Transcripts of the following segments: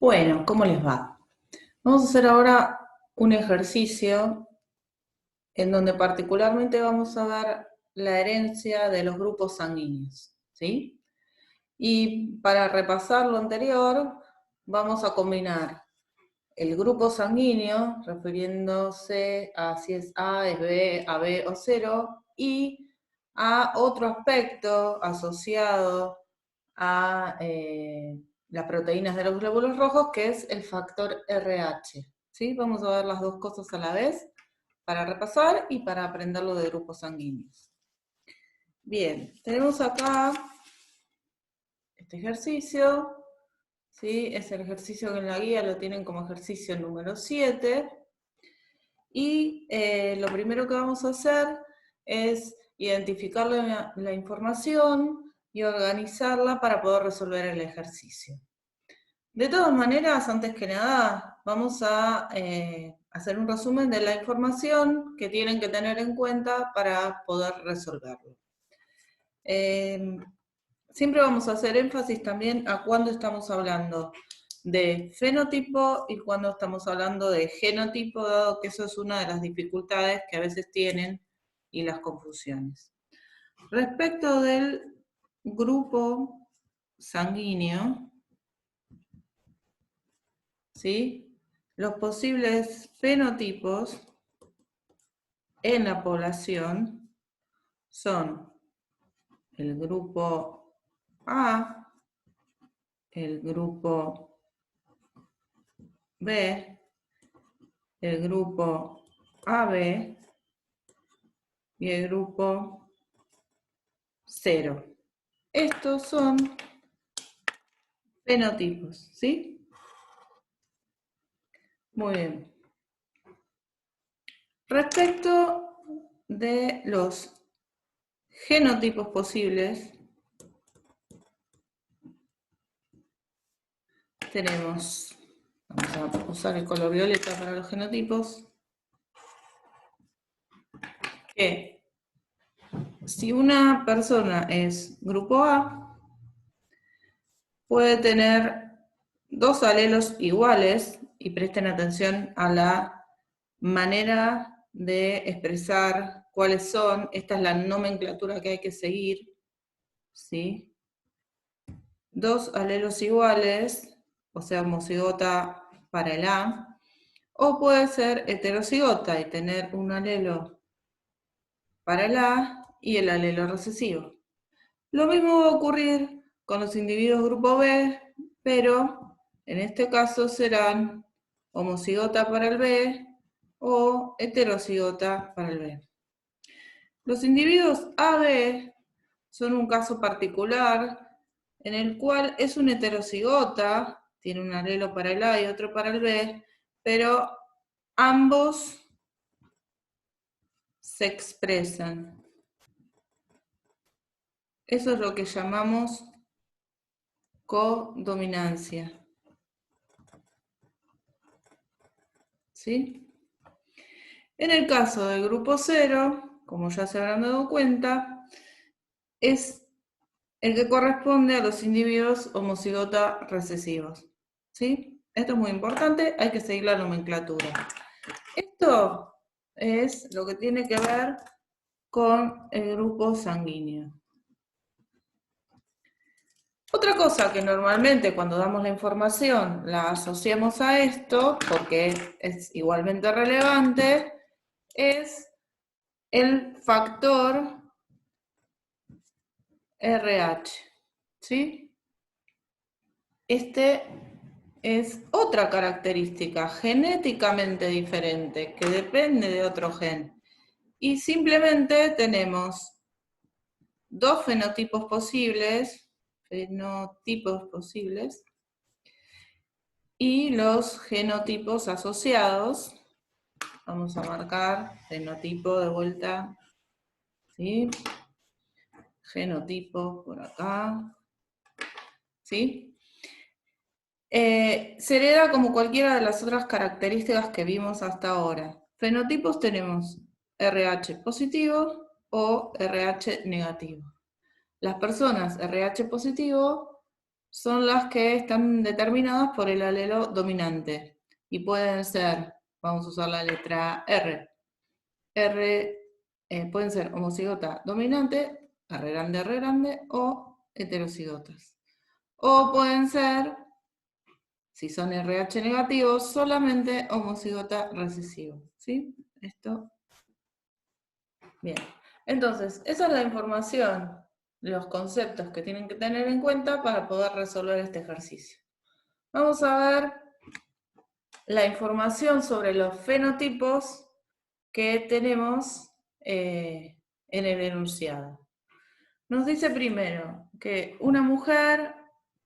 Bueno, ¿cómo les va? Vamos a hacer ahora un ejercicio en donde particularmente vamos a ver la herencia de los grupos sanguíneos, ¿sí? Y para repasar lo anterior, vamos a combinar el grupo sanguíneo, refiriéndose a si es A, es B, AB o cero, y a otro aspecto asociado a las proteínas de los glóbulos rojos, que es el factor RH. ¿Sí? Vamos a ver las dos cosas a la vez para repasar y para aprenderlo de grupos sanguíneos. Bien, tenemos acá este ejercicio, ¿sí? Es el ejercicio que en la guía lo tienen como ejercicio número 7. Y lo primero que vamos a hacer es identificar la información y organizarla para poder resolver el ejercicio. De todas maneras, antes que nada, vamos a hacer un resumen de la información que tienen que tener en cuenta para poder resolverlo. Siempre vamos a hacer énfasis también a cuándo estamos hablando de fenotipo y cuándo estamos hablando de genotipo, dado que eso es una de las dificultades que a veces tienen y las confusiones. Respecto del grupo sanguíneo, ¿sí? Los posibles fenotipos en la población son el grupo A, el grupo B, el grupo AB y el grupo 0. Estos son fenotipos, ¿sí? Muy bien. Respecto de los genotipos posibles, tenemos, vamos a usar el color violeta para los genotipos, que si una persona es grupo A, puede tener dos alelos iguales, y presten atención a la manera de expresar cuáles son. Esta es la nomenclatura que hay que seguir, ¿sí? Dos alelos iguales, o sea, homocigota para el A, o puede ser heterocigota y tener un alelo para el A y el alelo recesivo. Lo mismo va a ocurrir con los individuos grupo B, pero en este caso serán homocigota para el B o heterocigota para el B. Los individuos AB son un caso particular en el cual es un heterocigota, tiene un alelo para el A y otro para el B, pero ambos se expresan. Eso es lo que llamamos codominancia. ¿Sí? En el caso del grupo 0, como ya se habrán dado cuenta, es el que corresponde a los individuos homocigota recesivos. ¿Sí? Esto es muy importante, hay que seguir la nomenclatura. Esto es lo que tiene que ver con el grupo sanguíneo. Otra cosa que normalmente cuando damos la información la asociamos a esto, porque es igualmente relevante, es el factor RH, ¿sí? Este es otra característica genéticamente diferente que depende de otro gen. Y simplemente tenemos dos fenotipos posibles, y los genotipos asociados. Vamos a marcar fenotipo de vuelta, ¿sí? Genotipo por acá, ¿sí? Se hereda como cualquiera de las otras características que vimos hasta ahora. Fenotipos tenemos RH positivo o RH negativo. Las personas RH positivo son las que están determinadas por el alelo dominante. Y pueden ser, vamos a usar la letra R. Pueden ser homocigota dominante, R grande, o heterocigotas. O pueden ser, si son RH negativos, solamente homocigota recesivo. ¿Sí? Esto. Bien. Entonces, esa es la información, los conceptos que tienen que tener en cuenta para poder resolver este ejercicio. Vamos a ver la información sobre los fenotipos que tenemos en el enunciado. Nos dice primero que una mujer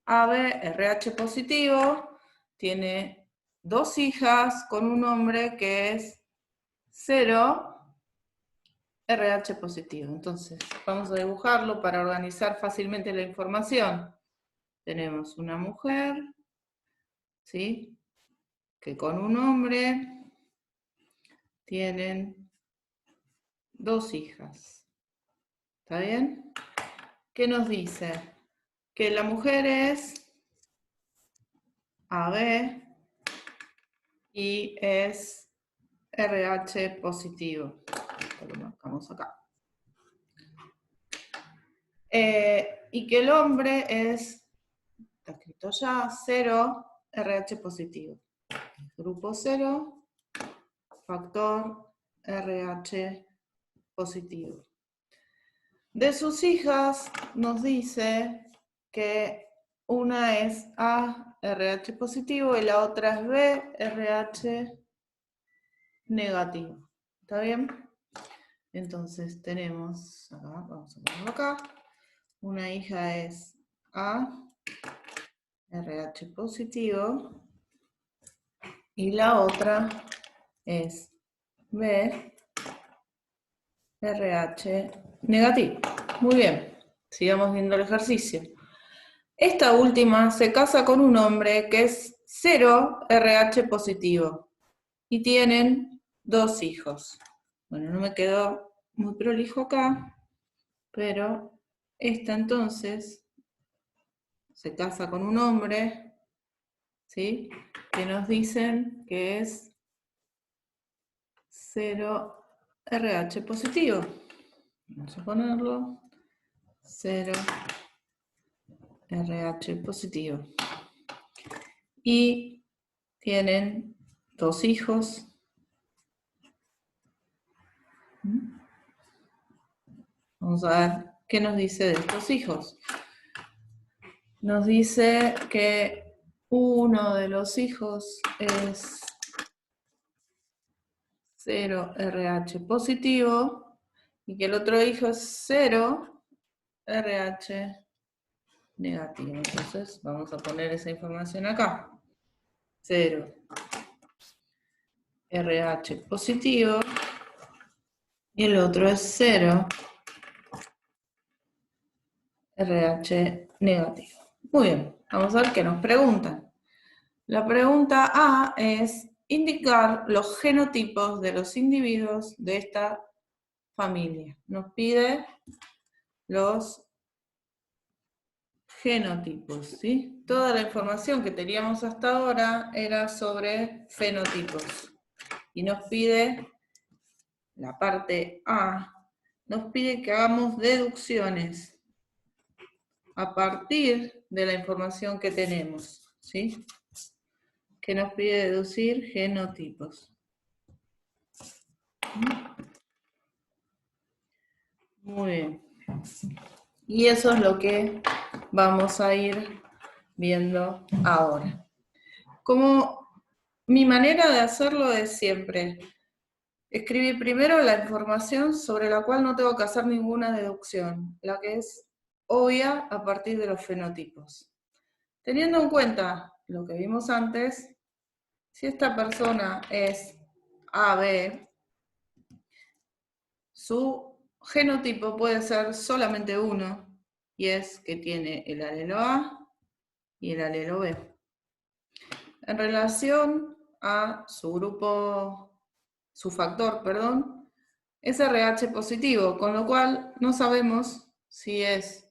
AB RH positivo tiene 2 hijas con un hombre que es 0 RH positivo. Entonces, vamos a dibujarlo para organizar fácilmente la información. Tenemos una mujer, ¿sí?, que con un hombre tienen 2 hijas. ¿Está bien? ¿Qué nos dice? Que la mujer es AB y es RH positivo. Esto lo marcamos acá. Y que el hombre es, está escrito ya, 0 RH positivo. Grupo 0, factor RH positivo. De sus hijas nos dice que una es A, RH positivo, y la otra es B, RH negativo. ¿Está bien? Entonces tenemos, acá, vamos a ponerlo acá, una hija es A, RH positivo, y la otra es B, RH negativo. Muy bien, sigamos viendo el ejercicio. Esta última se casa con un hombre que es 0 RH positivo y tienen 2 hijos. Bueno, no me quedó muy prolijo acá, pero esta entonces se casa con un hombre, ¿sí?, que nos dicen que es 0 RH positivo. Vamos a ponerlo 0 RH positivo. Y tienen 2 hijos. Vamos a ver qué nos dice de estos hijos. Nos dice que uno de los hijos es 0 RH positivo y que el otro hijo es 0 RH negativo. Entonces vamos a poner esa información acá. 0 RH positivo y el otro es 0 RH negativo. Muy bien, vamos a ver qué nos preguntan. La pregunta A es indicar los genotipos de los individuos de esta familia. Nos pide los genotipos, ¿sí? Toda la información que teníamos hasta ahora era sobre fenotipos. Y nos pide, la parte A, nos pide que hagamos deducciones a partir de la información que tenemos, ¿sí? Que nos pide deducir genotipos. Muy bien. Y eso es lo que vamos a ir viendo ahora. Como mi manera de hacerlo es siempre escribir primero la información sobre la cual no tengo que hacer ninguna deducción, la que es obvia a partir de los fenotipos. Teniendo en cuenta lo que vimos antes, si esta persona es AB, su genotipo puede ser solamente uno, y es que tiene el alelo A y el alelo B. En relación a su grupo, su factor, perdón, es RH positivo, con lo cual no sabemos si es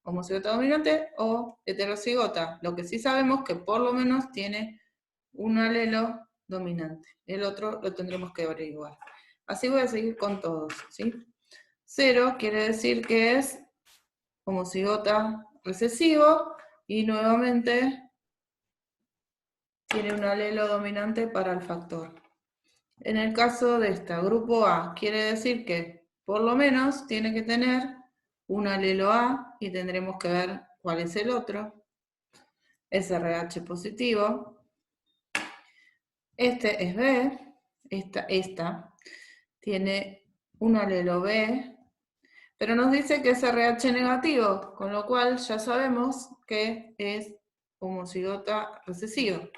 homocigota dominante o heterocigota. Lo que sí sabemos que por lo menos tiene un alelo dominante. El otro lo tendremos que averiguar. Así voy a seguir con todos, ¿sí? 0 quiere decir que es homocigota recesivo y nuevamente tiene un alelo dominante para el factor. En el caso de esta, grupo A, quiere decir que por lo menos tiene que tener un alelo A y tendremos que ver cuál es el otro. Es RH positivo. Este es B. Esta tiene un alelo B, pero nos dice que es RH negativo, con lo cual ya sabemos que es homocigota recesivo.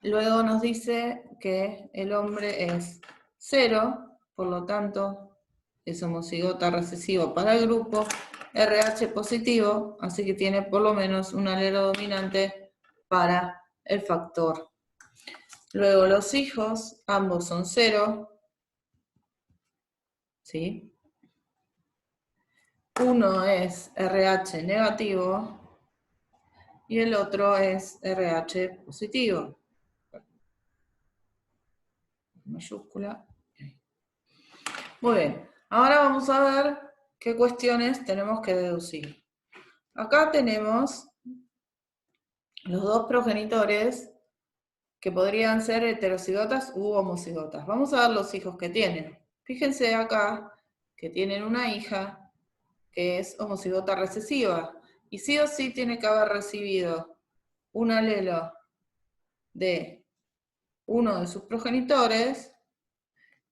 Luego nos dice que el hombre es 0, por lo tanto es homocigota recesivo para el grupo, RH positivo, así que tiene por lo menos un alelo dominante para el factor. Luego los hijos, ambos son 0, ¿sí? Uno es RH negativo y el otro es RH positivo. Mayúscula. Muy bien, ahora vamos a ver qué cuestiones tenemos que deducir. Acá tenemos los dos progenitores que podrían ser heterocigotas u homocigotas. Vamos a ver los hijos que tienen. Fíjense acá que tienen una hija que es homocigota recesiva y sí o sí tiene que haber recibido un alelo de uno de sus progenitores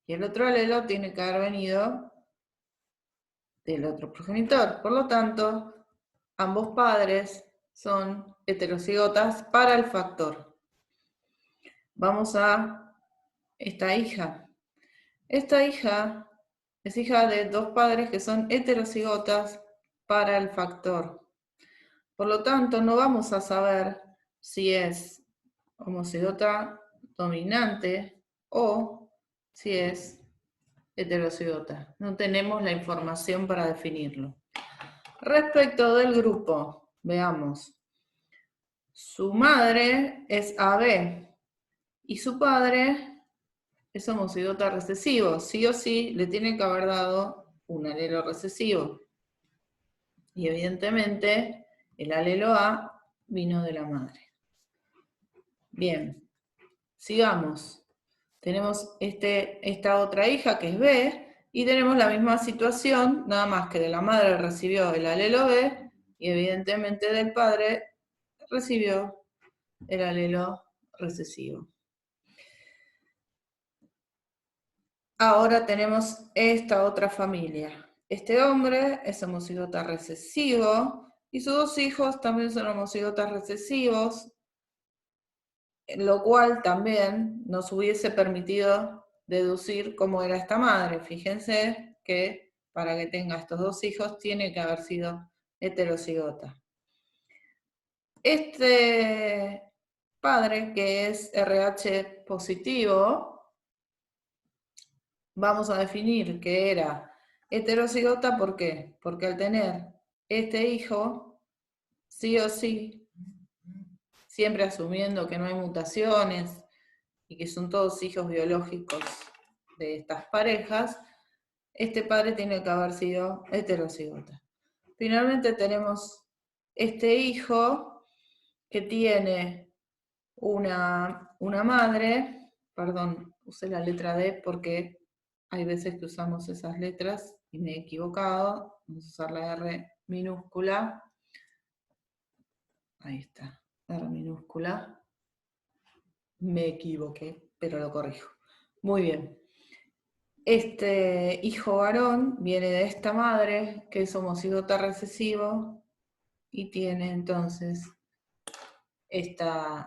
y el otro alelo tiene que haber venido del otro progenitor. Por lo tanto, ambos padres son heterocigotas para el factor. Vamos a esta hija. Esta hija es hija de dos padres que son heterocigotas para el factor. Por lo tanto, no vamos a saber si es homocigota dominante o si es heterocigota. No tenemos la información para definirlo. Respecto del grupo, veamos. Su madre es AB y su padre es homocigota recesivo. Sí o sí le tiene que haber dado un alelo recesivo. Y evidentemente el alelo A vino de la madre. Bien, sigamos. Tenemos esta otra hija que es B y tenemos la misma situación, nada más que de la madre recibió el alelo B y evidentemente del padre recibió el alelo recesivo. Ahora tenemos esta otra familia. Este hombre es homocigota recesivo y sus dos hijos también son homocigotas recesivos, lo cual también nos hubiese permitido deducir cómo era esta madre. Fíjense que para que tenga estos dos hijos tiene que haber sido heterocigota. Este padre, que es RH positivo, vamos a definir que era heterocigota, ¿por qué? Porque al tener este hijo, sí o sí, siempre asumiendo que no hay mutaciones y que son todos hijos biológicos de estas parejas, este padre tiene que haber sido heterocigota. Finalmente tenemos este hijo que tiene una madre, perdón, usé la letra D porque hay veces que usamos esas letras y me he equivocado, vamos a usar la R minúscula, ahí está, R minúscula, me equivoqué, pero lo corrijo. Muy bien. Este hijo varón viene de esta madre, que es homocigota recesivo, y tiene entonces este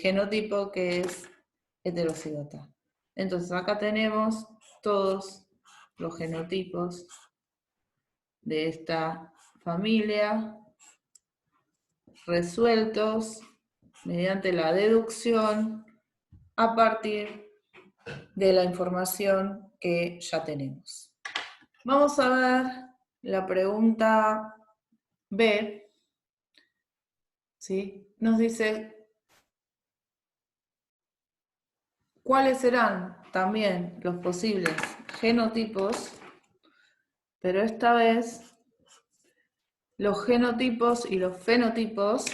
genotipo que es heterocigota. Entonces acá tenemos todos los genotipos de esta familia resueltos mediante la deducción a partir de la información que ya tenemos. Vamos a ver la pregunta B, ¿sí? Nos dice, ¿cuáles serán también los posibles genotipos? Pero esta vez, los genotipos y los fenotipos,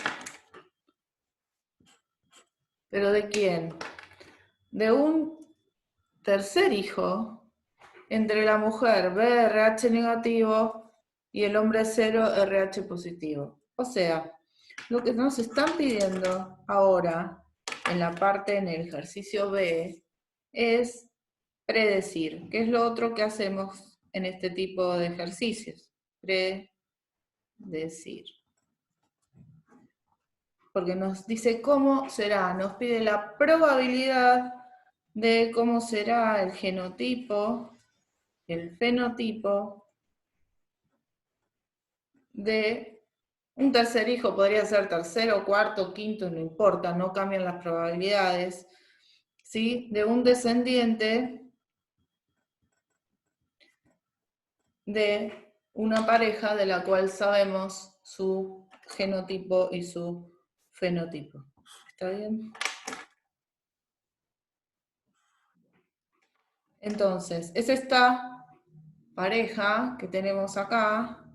¿pero de quién? De un tercer hijo entre la mujer BRH negativo y el hombre 0 RH positivo. O sea, lo que nos están pidiendo ahora en la parte en el ejercicio B es predecir, que es lo otro que hacemos en este tipo de ejercicios. Predecir. Porque nos dice cómo será, nos pide la probabilidad de cómo será el genotipo, el fenotipo de un tercer hijo. Podría ser tercero, cuarto, quinto, no importa, no cambian las probabilidades, ¿sí? De un descendiente de una pareja de la cual sabemos su genotipo y su fenotipo. ¿Está bien? Entonces, es esta pareja que tenemos acá,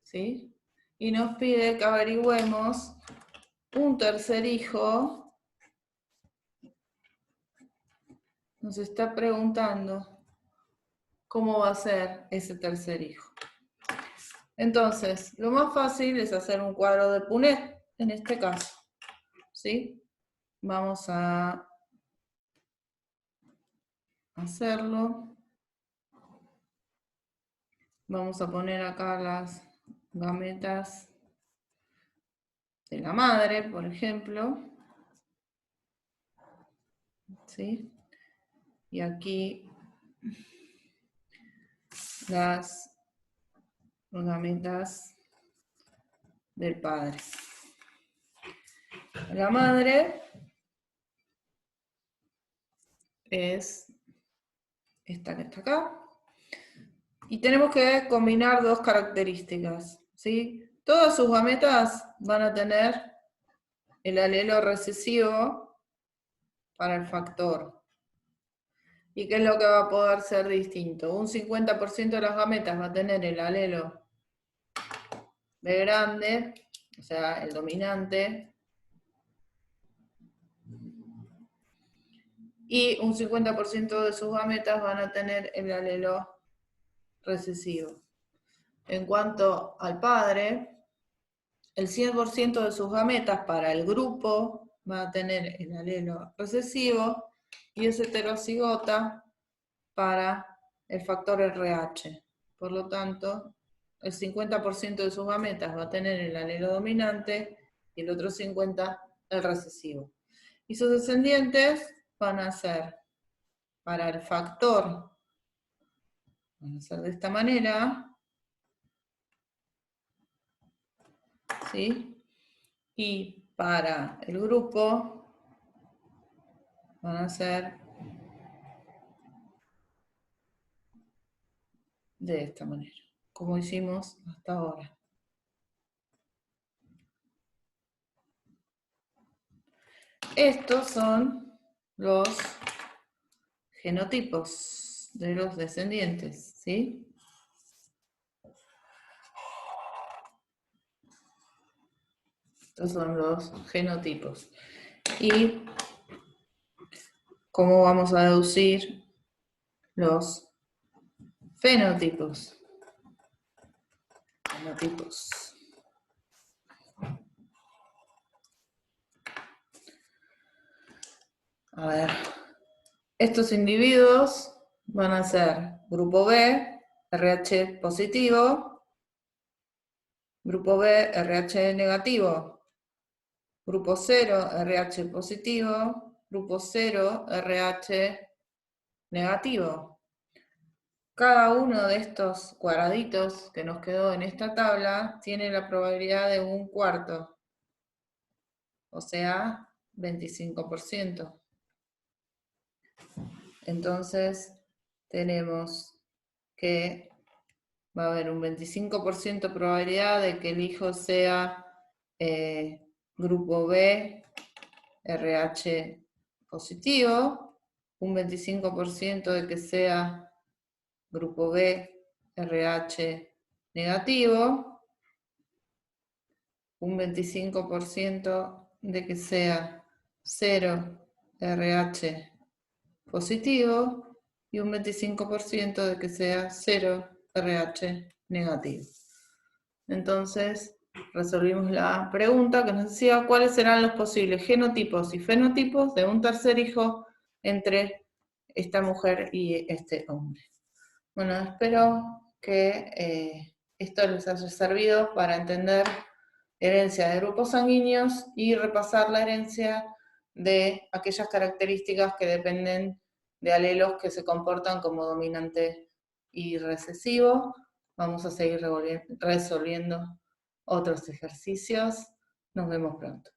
¿sí? Y nos pide que averigüemos un tercer hijo. Nos está preguntando cómo va a ser ese tercer hijo. Entonces, lo más fácil es hacer un cuadro de Punnett, en este caso, ¿sí? Vamos a hacerlo. Vamos a poner acá las gametas de la madre, por ejemplo, ¿sí? Y aquí las gametas del padre. La madre es esta que está acá. Y tenemos que combinar dos características, ¿sí? Todas sus gametas van a tener el alelo recesivo para el factor. ¿Y qué es lo que va a poder ser distinto? Un 50% de las gametas va a tener el alelo B grande, o sea, el dominante, y un 50% de sus gametas van a tener el alelo recesivo. En cuanto al padre, el 100% de sus gametas para el grupo va a tener el alelo recesivo y es heterocigota para el factor RH. Por lo tanto, el 50% de sus gametas va a tener el alelo dominante y el otro 50% el recesivo. Y sus descendientes van a ser para el factor, van a ser de esta manera, ¿sí? Y para el grupo van a ser de esta manera, como hicimos hasta ahora. Estos son los genotipos de los descendientes, ¿sí? Estos son los genotipos. ¿Y cómo vamos a deducir los fenotipos? Fenotipos. A ver, estos individuos van a ser grupo B, RH positivo, grupo B, RH negativo, grupo 0, RH positivo, grupo 0, RH negativo. Cada uno de estos cuadraditos que nos quedó en esta tabla tiene la probabilidad de un cuarto, o sea, 25%. Entonces, tenemos que va a haber un 25% de probabilidad de que el hijo sea grupo B, RH positivo, un 25% de que sea grupo B, RH negativo, un 25% de que sea 0 RH positivo y un 25% de que sea 0 RH negativo. Entonces, resolvimos la pregunta que nos decía cuáles serán los posibles genotipos y fenotipos de un tercer hijo entre esta mujer y este hombre. Bueno, espero que esto les haya servido para entender herencia de grupos sanguíneos y repasar la herencia de aquellas características que dependen de alelos que se comportan como dominante y recesivo. Vamos a seguir resolviendo otros ejercicios. Nos vemos pronto.